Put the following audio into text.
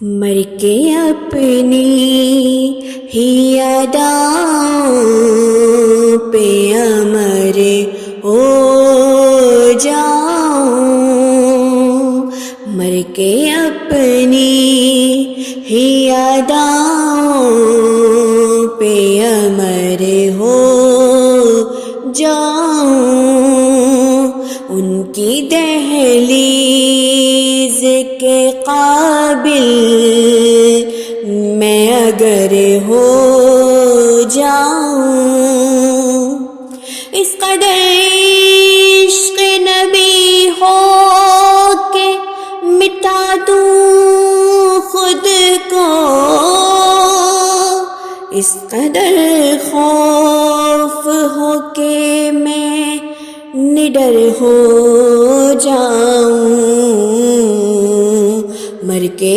مر کے اپنی ہی اداؤں پہ امر ہو جاؤں، مر کے اپنی ہی اداؤں پہ امر ہو جاؤں، ان کی دہلیز کے قابل میں اگر ہو جاؤں، اس قدر عشق نبی ہو کہ مٹا دوں خود کو، اس قدر خوف ہو کہ میں نڈر ہو جاؤں، مر کے